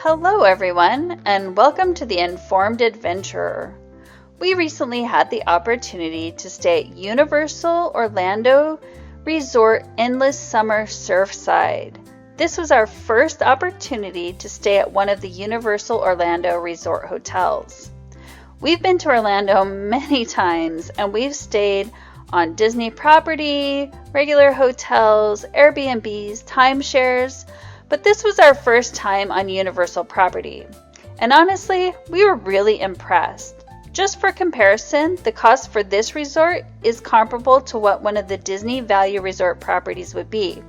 Hello everyone, and welcome to the Informed Adventurer. We recently had the opportunity to stay at Universal Orlando Resort Endless Summer Surfside. This was our first opportunity to stay at one of the Universal Orlando Resort hotels. We've been to Orlando many times, and we've stayed on Disney property, regular hotels, Airbnbs, timeshares, but this was our first time on Universal property. And honestly, we were really impressed. Just for comparison, the cost for this resort is comparable to what one of the Disney Value Resort properties would be.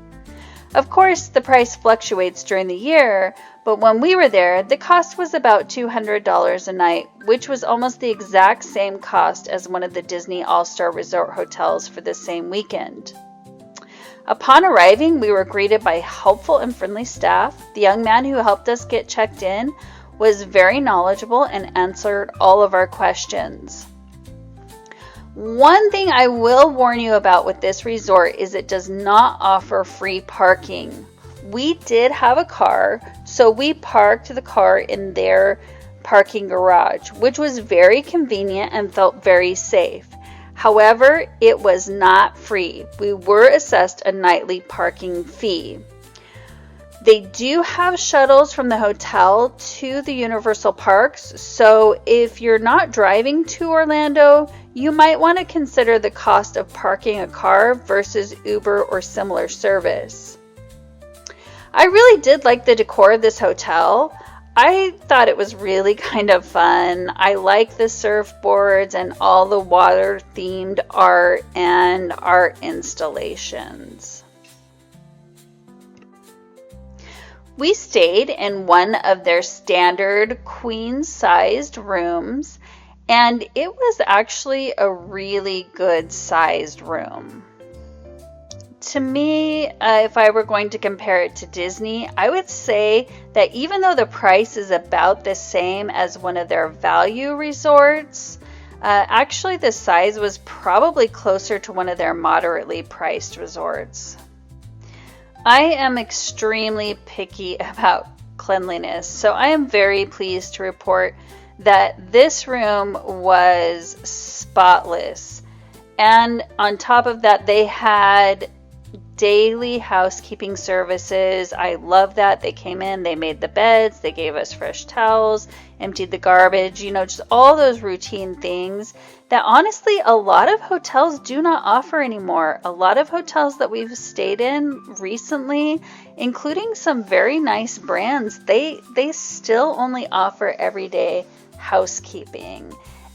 Of course, the price fluctuates during the year, but when we were there, the cost was about $200 a night, which was almost the exact same cost as one of the Disney All-Star Resort hotels for the same weekend. Upon arriving, we were greeted by helpful and friendly staff. The young man who helped us get checked in was very knowledgeable and answered all of our questions. One thing I will warn you about with this resort is it does not offer free parking. We did have a car, so we parked the car in their parking garage, which was very convenient and felt very safe. However, it was not free. We were assessed a nightly parking fee. They do have shuttles from the hotel to the Universal Parks, so if you're not driving to Orlando, you might want to consider the cost of parking a car versus Uber or similar service. I really did like the decor of this hotel. I thought it was really kind of fun. I like the surfboards and all the water-themed art and art installations. We stayed in one of their standard queen-sized rooms, and it was actually a really good-sized room. To me, if I were going to compare it to Disney, I would say that even though the price is about the same as one of their value resorts, actually the size was probably closer to one of their moderately priced resorts. I am extremely picky about cleanliness, so I am very pleased to report that this room was spotless. And on top of that, they had daily housekeeping services. I love that. They came in, they made the beds, they gave us fresh towels, emptied the garbage, just all those routine things that honestly a lot of hotels do not offer anymore. A lot of hotels that we've stayed in recently, including some very nice brands, they still only offer everyday housekeeping.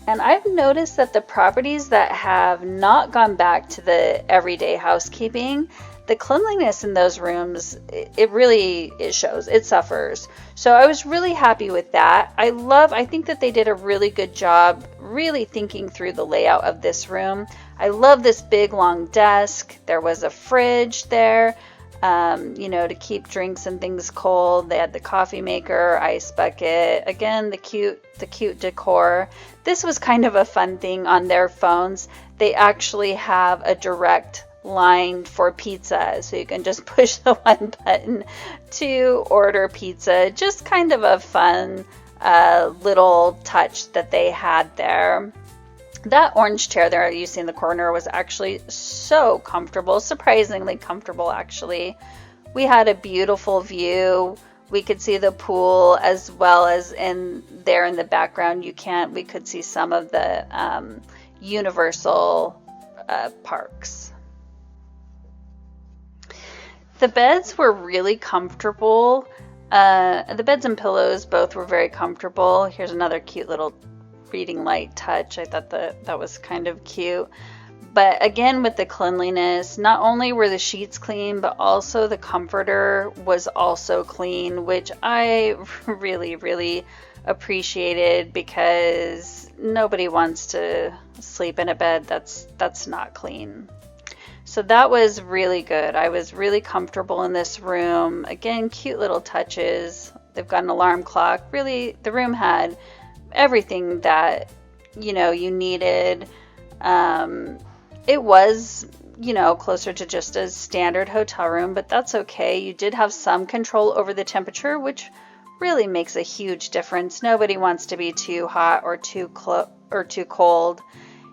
And I've noticed that the properties that have not gone back to the everyday housekeeping, the cleanliness in those rooms, it shows, it suffers. So I was really happy with that. I think that they did a really good job really thinking through the layout of this room. I love this big long desk. There was a fridge there, to keep drinks and things cold. They had the coffee maker, ice bucket. Again, the cute decor. This was kind of a fun thing on their phones. They actually have a direct line for pizza, so you can just push the one button to order pizza. Just kind of a fun little touch that they had there. That orange chair there you see in the corner was actually so comfortable, surprisingly comfortable actually. We had a beautiful view. We could see the pool as well as in the background we could see some of the Universal parks. The beds were really comfortable. The beds and pillows both were very comfortable. Here's another cute little reading light touch. I thought that was kind of cute. But again, with the cleanliness, not only were the sheets clean, but also the comforter was also clean, which I really, really appreciated, because nobody wants to sleep in a bed that's not clean. So that was really good. I was really comfortable in this room. Again, cute little touches. They've got an alarm clock. Really, the room had everything that you needed. It was closer to just a standard hotel room, but that's okay. You did have some control over the temperature, which really makes a huge difference. Nobody wants to be too hot or too cold.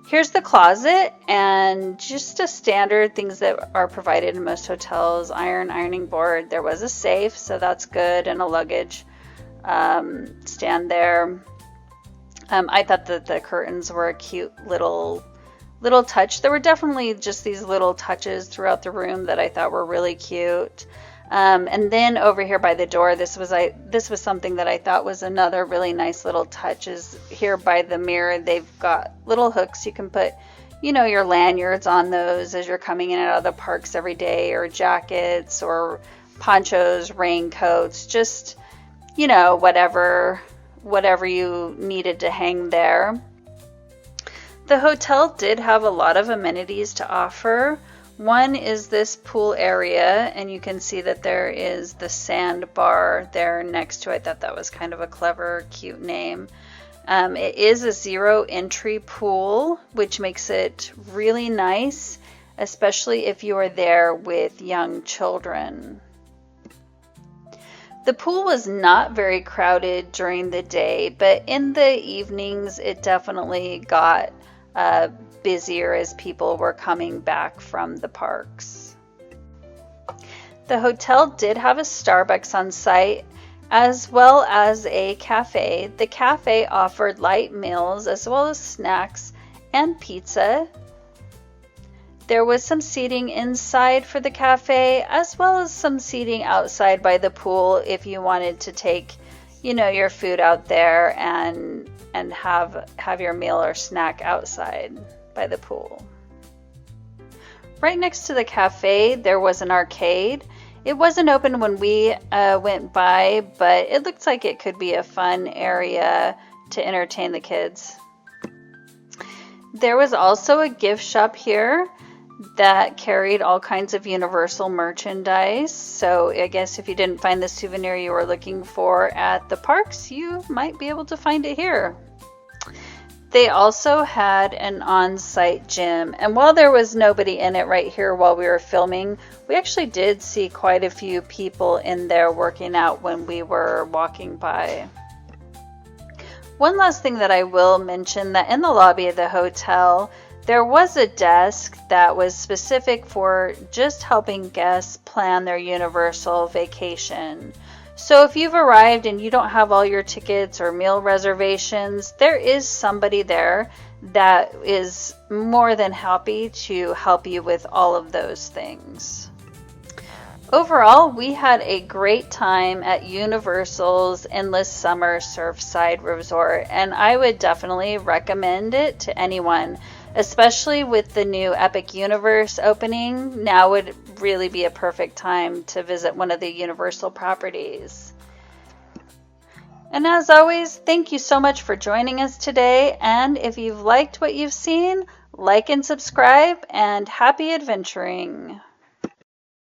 Here's the closet, and just a standard things that are provided in most hotels: ironing board. There was a safe, so that's good, and a luggage stand there. I thought that the curtains were a cute little touch. There were definitely just these little touches throughout the room that I thought were really cute. And then over here by the door, this was something that I thought was another really nice little touch. Is here by the mirror, they've got little hooks you can put, your lanyards on those as you're coming in and out of the parks every day, or jackets or ponchos, raincoats, just, whatever you needed to hang there. The hotel did have a lot of amenities to offer. One is this pool area, and you can see that there is the sand bar there next to it. I thought that was kind of a clever, cute name. It is a zero entry pool, which makes it really nice, especially if you are there with young children. The pool was not very crowded during the day, but in the evenings it definitely got busier as people were coming back from the parks. The hotel did have a Starbucks on site, as well as a cafe. The cafe offered light meals as well as snacks and pizza. There was some seating inside for the cafe, as well as some seating outside by the pool if you wanted to take, your food out there and have your meal or snack outside by the pool. Right next to the cafe, there was an arcade. It wasn't open when we went by, but it looked like it could be a fun area to entertain the kids. There was also a gift shop here that carried all kinds of Universal merchandise. So I guess if you didn't find the souvenir you were looking for at the parks, you might be able to find it here. They also had an on-site gym, and while there was nobody in it right here while we were filming, we actually did see quite a few people in there working out when we were walking by. One last thing that I will mention, that in the lobby of the hotel, there was a desk that was specific for just helping guests plan their Universal vacation. So if you've arrived and you don't have all your tickets or meal reservations, there is somebody there that is more than happy to help you with all of those things. Overall, we had a great time at Universal's Endless Summer Surfside Resort, and I would definitely recommend it to anyone, especially with the new Epic Universe opening. Now would really be a perfect time to visit one of the Universal properties. And as always, thank you so much for joining us today. And if you've liked what you've seen, like and subscribe, and happy adventuring.